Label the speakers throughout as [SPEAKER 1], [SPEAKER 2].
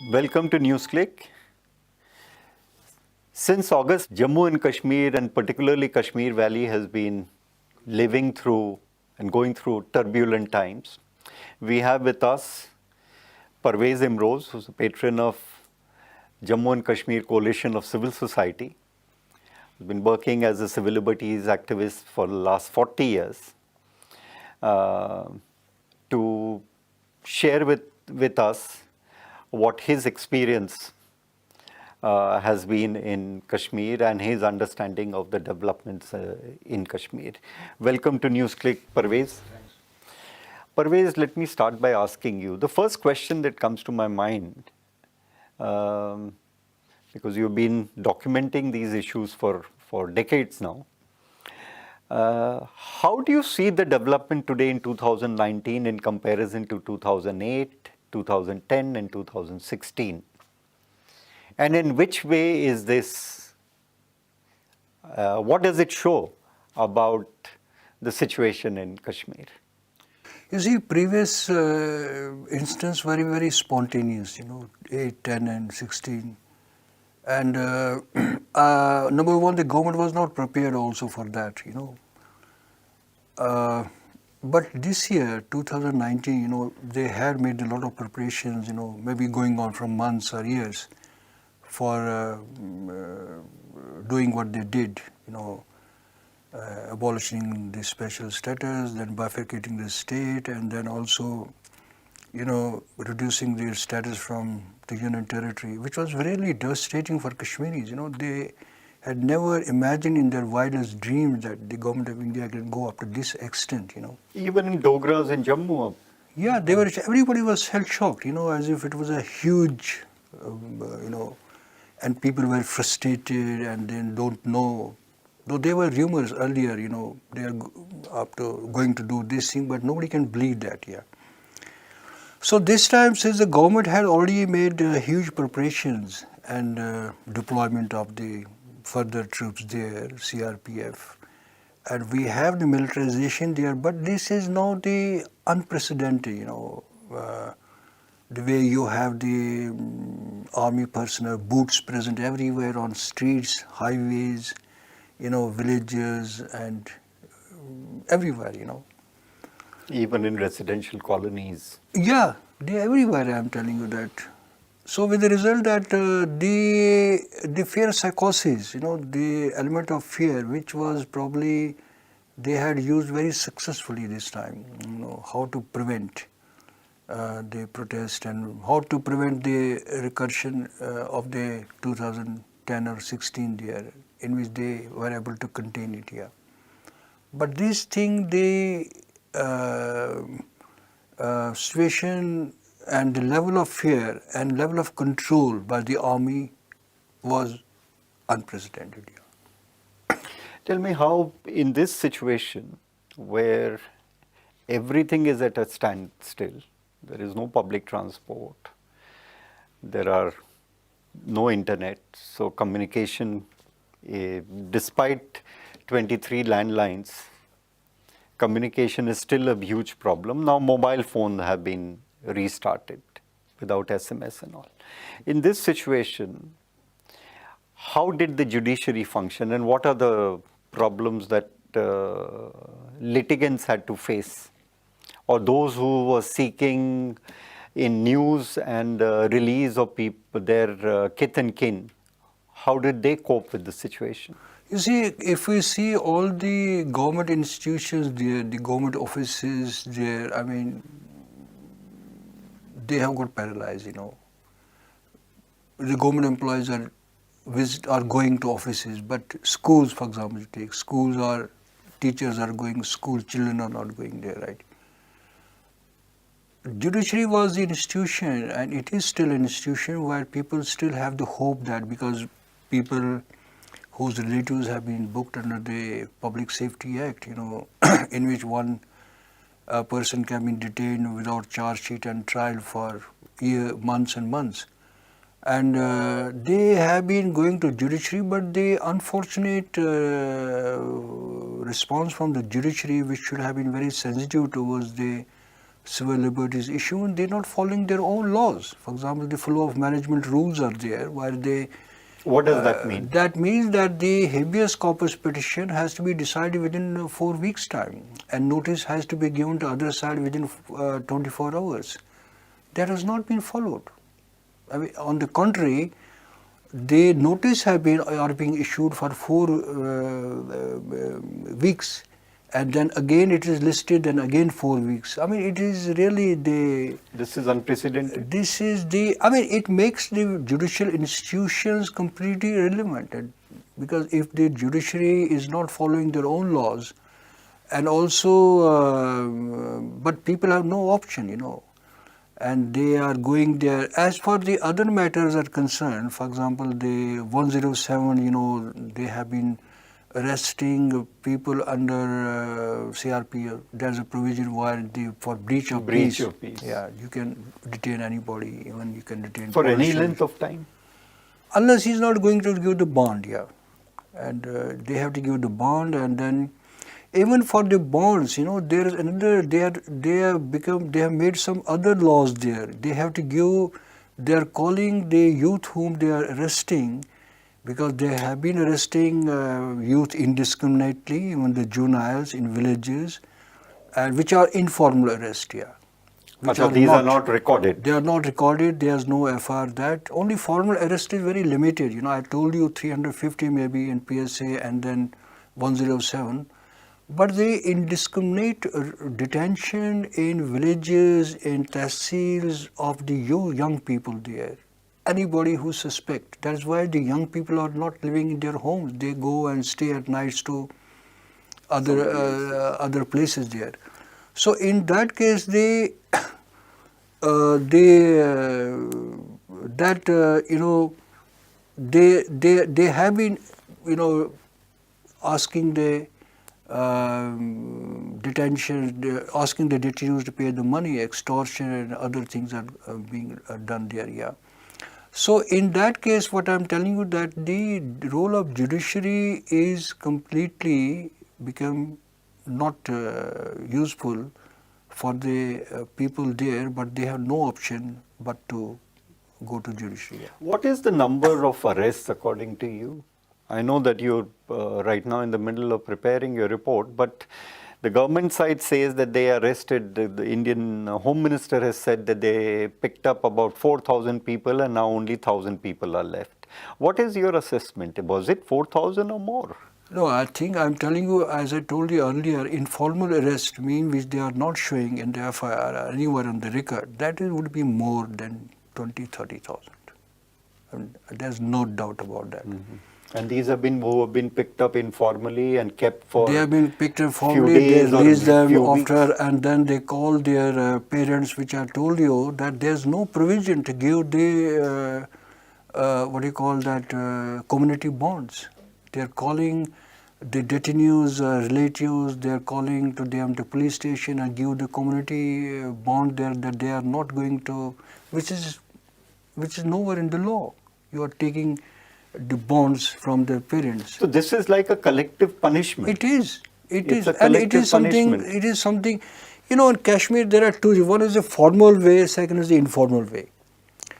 [SPEAKER 1] Welcome to NewsClick. Since August, Jammu and Kashmir, and particularly Kashmir Valley, has been living through and going through turbulent times. We have with us Parvez Imroz, who's a patron of Jammu and Kashmir Coalition of Civil Society. He's been working as a civil liberties activist for the last 40 years to share with us what his experience has been in Kashmir and his understanding of the developments in Kashmir. Welcome to NewsClick, Parvez.
[SPEAKER 2] Thanks.
[SPEAKER 1] Parvez, let me start by asking you. The first question that comes to my mind, because you've been documenting these issues for decades now, how do you see the development today in 2019 in comparison to 2008, 2010 and 2016? And in which way is this, what does it show about the situation in Kashmir?
[SPEAKER 2] You see, previous instance very spontaneous, 8, 10 and 16. And number one, the government was not prepared also for that, But this year, 2019, they had made a lot of preparations, maybe going on from months or years for doing what they did, abolishing the special status, then bifurcating the state, and then also, reducing their status from the union territory, which was really devastating for Kashmiris. They had never imagined in their wildest dreams that the government of India can go up to this extent,
[SPEAKER 1] Even in Dogras in Jammu.
[SPEAKER 2] Yeah, everybody was held shocked, as if it was a huge, and people were frustrated and then don't know. Though there were rumors earlier, they are up to going to do this thing, but nobody can believe that, So this time, since the government had already made huge preparations and deployment of the further troops there, CRPF, and we have the militarization there, but this is now the unprecedented, the way you have the army personnel, boots present everywhere on streets, highways, villages and everywhere,
[SPEAKER 1] Even in residential colonies.
[SPEAKER 2] Yeah, they're everywhere, I'm telling you that. So with the result that the fear psychosis, the element of fear, which was probably they had used very successfully this time, how to prevent the protest and how to prevent the recursion of the 2010 or 16 there, in which they were able to contain it here. But this thing, the situation and the level of fear and level of control by the army was unprecedented here.
[SPEAKER 1] Tell me how, in this situation where everything is at a standstill, there is no public transport, there are no internet, so communication, despite 23 landlines, communication is still a huge problem. Now mobile phones have been restarted without SMS and all. In this situation, how did the judiciary function and what are the problems that litigants had to face, or those who were seeking in news and release of people, their kith and kin, how did they cope with the situation?
[SPEAKER 2] You see, if we see all the government institutions there, the government offices there, they have got paralyzed, The government employees are going to offices, but schools, for example, teachers are going, school children are not going there, right? Judiciary was the institution, and it is still an institution where people still have the hope that because people whose relatives have been booked under the Public Safety Act, in which one person can be detained without charge sheet and trial for months and months. And they have been going to judiciary, but the unfortunate response from the judiciary, which should have been very sensitive towards the civil liberties issue, and they're not following their own laws. For example, the flow of management rules are there where they...
[SPEAKER 1] What does that mean?
[SPEAKER 2] That means that the habeas corpus petition has to be decided within 4 weeks' time, and notice has to be given to other side within 24 hours. That has not been followed. I mean, on the contrary, the notice are being issued for 4 weeks, and then again it is listed, and again 4 weeks. I mean, it is really
[SPEAKER 1] This is unprecedented.
[SPEAKER 2] This is it makes the judicial institutions completely irrelevant, because if the judiciary is not following their own laws, and also, but people have no option, and they are going there. As far the other matters are concerned, for example, the 107, they have been arresting people under CRP. There's a provision where for breach of peace. Yeah, you can detain anybody, even you can detain
[SPEAKER 1] for any
[SPEAKER 2] politicians.
[SPEAKER 1] length of time?
[SPEAKER 2] Unless he's not going to give the bond, yeah. And they have to give the bond, and then even for the bonds, there is another. They have made some other laws there. They have to give. They are calling the youth whom they are arresting, because they have been arresting youth indiscriminately, even the juveniles in villages, and which are informal arrest, yeah.
[SPEAKER 1] These are not recorded.
[SPEAKER 2] They are not recorded. There's no FR. That only formal arrest is very limited. I told you 350 maybe in PSA, and then 107. But the indiscriminate detention in villages, in tehsils of the young people there, anybody who suspect. That's why the young people are not living in their homes. They go and stay at nights to other places there. So in that case, they have been asking the detention, asking the detainees to pay the money, extortion and other things are being done there, yeah. So in that case, what I'm telling you, that the role of judiciary is completely become not useful for the people there, but they have no option but to go to judiciary. Yeah.
[SPEAKER 1] What is the number of arrests according to you? I know that you're right now in the middle of preparing your report, but the government side says that they arrested, the Indian Home Minister has said that they picked up about 4,000 people and now only 1,000 people are left. What is your assessment? Was it 4,000 or more?
[SPEAKER 2] No, I think I'm telling you, as I told you earlier, informal arrest means which they are not showing in the FIR or anywhere on the record, that would be more than 20,000-30,000. And there's no doubt about that.
[SPEAKER 1] Mm-hmm. And these have been who have been picked up informally and kept for
[SPEAKER 2] They have been picked up formally, they release them after, and then they call their parents, which I told you that there's no provision to give the, community bonds. They're calling the detainees, relatives, they're calling to them to police station and give the community bond there that they are not going to, which is nowhere in the law. You are taking the bonds from the parents.
[SPEAKER 1] So this is like a collective punishment.
[SPEAKER 2] It is.
[SPEAKER 1] It's a
[SPEAKER 2] And it
[SPEAKER 1] collective
[SPEAKER 2] is something,
[SPEAKER 1] punishment.
[SPEAKER 2] it is something, in Kashmir there are two. One is the formal way, second is the informal way.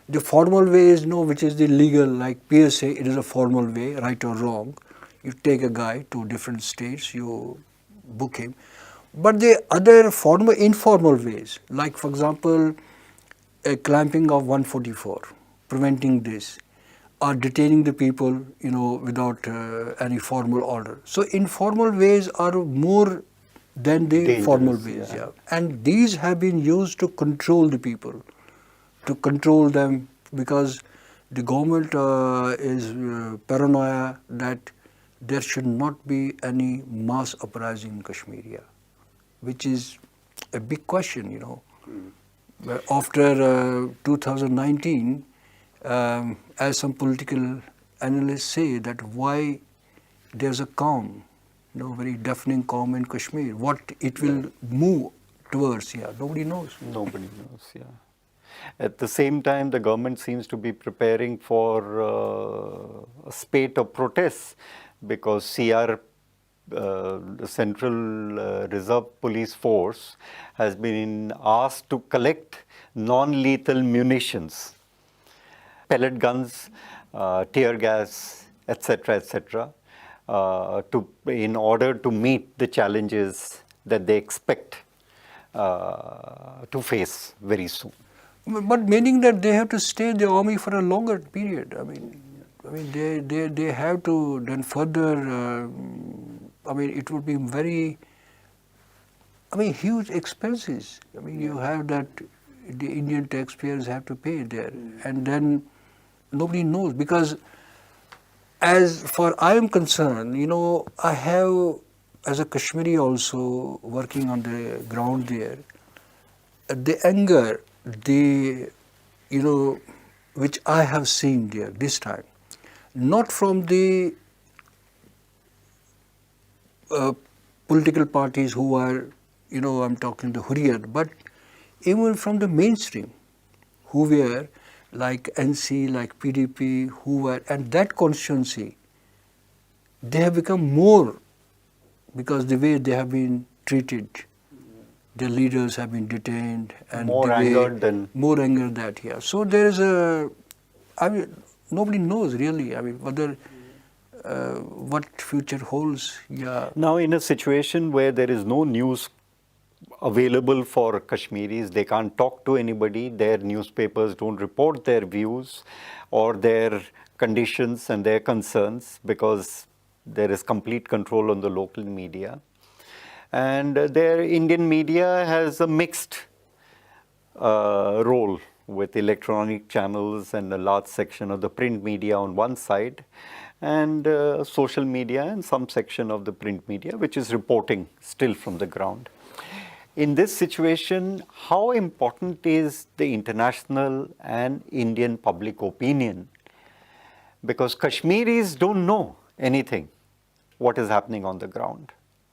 [SPEAKER 2] The formal way is, which is the legal, like PSA, it is a formal way, right or wrong. You take a guy to different states, you book him. But the other informal ways, like for example, a clamping of 144, preventing this, or detaining the people, without any formal order. So informal ways are more than the
[SPEAKER 1] dangerous,
[SPEAKER 2] formal ways, yeah. And these have been used to control the people, to control them, because the government is paranoia that there should not be any mass uprising in Kashmir, yeah, which is a big question, After 2019, as some political analysts say, that why there's a calm, very deafening calm in Kashmir. What it will move towards, yeah, nobody knows.
[SPEAKER 1] Nobody knows, yeah. At the same time, the government seems to be preparing for a spate of protests because CR the Central Reserve Police Force has been asked to collect non-lethal munitions, pellet guns, tear gas, etc., in order to meet the challenges that they expect to face very soon.
[SPEAKER 2] But meaning that they have to stay in the army for a longer period. I mean, they have to then further. I mean, it would be very. I mean, huge expenses. I mean, you have that the Indian taxpayers have to pay there, and then nobody knows because, as far I am concerned, I have as a Kashmiri also working on the ground there. The anger, which I have seen there this time, not from the political parties who are, I'm talking the Hurriyat, but even from the mainstream, who were like NC, like PDP, who were, and that constituency, they have become more because the way they have been treated. The leaders have been detained and
[SPEAKER 1] more angered than
[SPEAKER 2] that. Yeah. So there is nobody knows really. I mean, whether what future holds. Yeah.
[SPEAKER 1] Now, in a situation where there is no news available for Kashmiris, they can't talk to anybody. Their newspapers don't report their views or their conditions and their concerns because there is complete control on the local media. And their Indian media has a mixed role with electronic channels and a large section of the print media on one side and social media and some section of the print media which is reporting still from the ground. In this situation, how important is the international and Indian public opinion? Because Kashmiris don't know anything what is happening on the ground.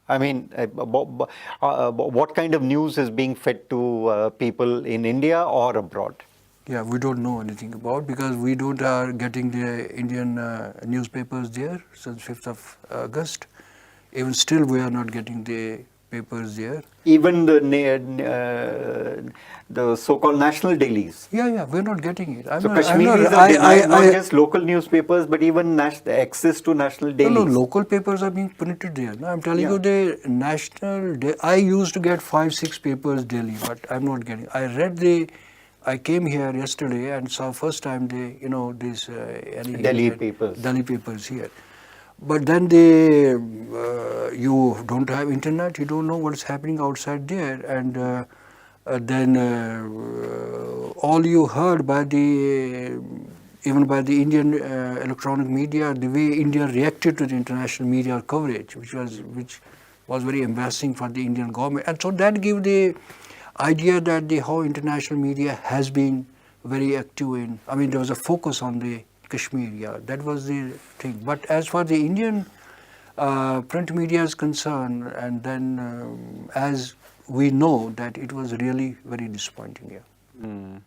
[SPEAKER 1] I mean, what kind of news is being fed to people in India or abroad?
[SPEAKER 2] Yeah, we don't know anything about because we don't are getting the Indian newspapers there since 5th of August. Even still, we are not getting the papers there.
[SPEAKER 1] Even the so-called national dailies.
[SPEAKER 2] Yeah, we're not getting it.
[SPEAKER 1] So Kashmiris are denied not just local newspapers, but even access to national dailies.
[SPEAKER 2] No, local papers are being printed there. No, I'm telling you, the national. I used to get 5-6 papers daily, but I'm not getting. I came here yesterday and saw first time these
[SPEAKER 1] Delhi papers.
[SPEAKER 2] Delhi papers here. But then you don't have internet, you don't know what's happening outside there, and then all you heard by even by the Indian electronic media, the way India reacted to the international media coverage, which was very embarrassing for the Indian government, and so that gave the idea that how international media has been very active in. I mean, there was a focus on the Kashmir, yeah, that was the thing. But as far the Indian print media is concerned, and then as we know that it was really very disappointing, yeah.
[SPEAKER 1] Mm.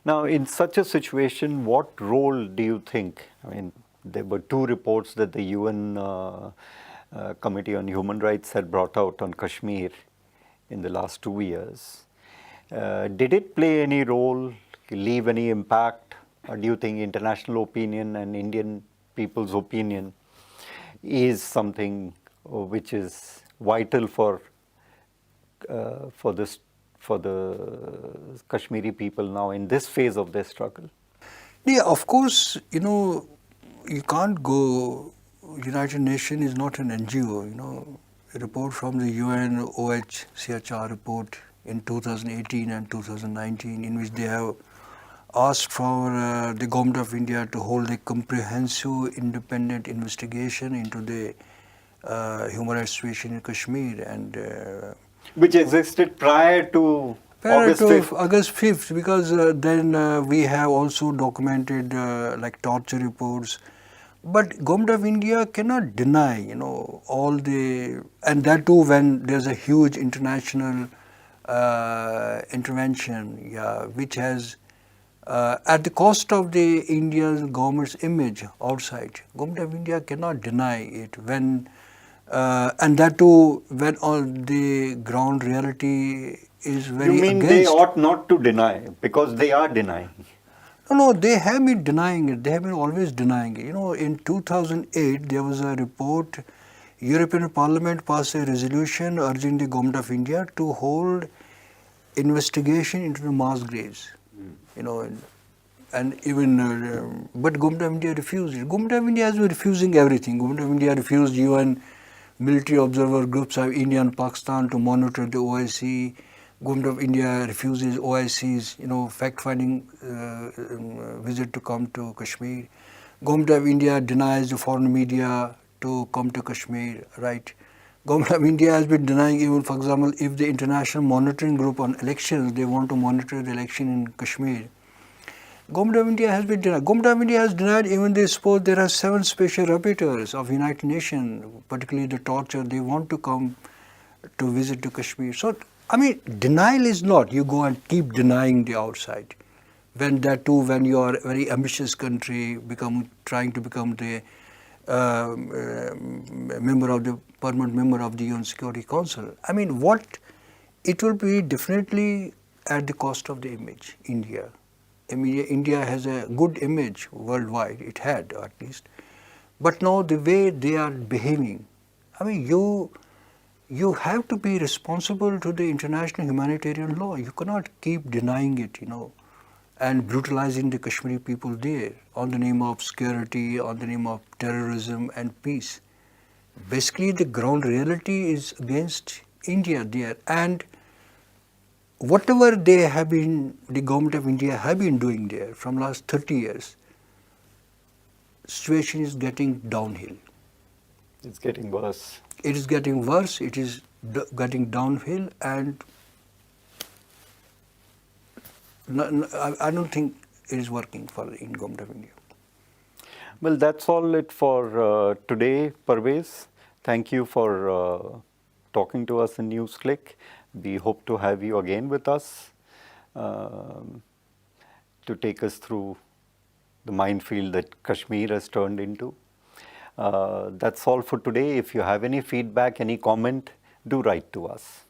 [SPEAKER 1] Now, in such a situation, what role do you think? I mean, there were 2 reports that the UN Committee on Human Rights had brought out on Kashmir in the last 2 years. Did it play any role, leave any impact? Or do you think international opinion and Indian people's opinion is something which is vital for the Kashmiri people now in this phase of their struggle?
[SPEAKER 2] Yeah, of course, you can't go. United Nations is not an NGO. A report from the UN OHCHR report in 2018 and 2019, in which they have asked for the Govt of India to hold a comprehensive independent investigation into the human rights situation in Kashmir, and
[SPEAKER 1] which existed prior to August 5th.
[SPEAKER 2] August 5th, because then we have also documented like torture reports. But Govt of India cannot deny, all the, and that too when there's a huge international intervention, which has at the cost of the Indian government's image outside. Government of India cannot deny it when, and that too when all the ground reality is very
[SPEAKER 1] You mean
[SPEAKER 2] against.
[SPEAKER 1] they ought not to deny because they are denying?
[SPEAKER 2] No, they have been denying it. They have been always denying it. In 2008, there was a report. European Parliament passed a resolution urging the Government of India to hold investigation into the mass graves. And even, but Government of India refused it. Government of India has been refusing everything. Government of India refused UN military observer groups of India and Pakistan to monitor the OIC. Government of India refuses OIC's, fact-finding visit to come to Kashmir. Government of India denies the foreign media to come to Kashmir, right? Government of India has been denying even, for example, if the international monitoring group on elections, they want to monitor the election in Kashmir. Government of India has been denied. Government of India has denied even they suppose there are 7 special rapporteurs of United Nations, particularly the torture, they want to come to visit to Kashmir. So, denial is not, you go and keep denying the outside. When that too, when you are a very ambitious country, trying to become the permanent member of the UN Security Council. It will be definitely at the cost of the image, India. India has a good image worldwide, it had at least. But now the way they are behaving, you have to be responsible to the international humanitarian law. You cannot keep denying it, and brutalizing the Kashmiri people there on the name of security, on the name of terrorism and peace. Basically, the ground reality is against India there, and whatever the Government of India have been doing there from last 30 years, situation is getting downhill.
[SPEAKER 1] It's getting worse.
[SPEAKER 2] It is getting worse, it is getting downhill, and I don't think it is working in Government of India.
[SPEAKER 1] Well, that's all it for today, Parvez. Thank you for talking to us in NewsClick. We hope to have you again with us to take us through the minefield that Kashmir has turned into. That's all for today. If you have any feedback, any comment, do write to us.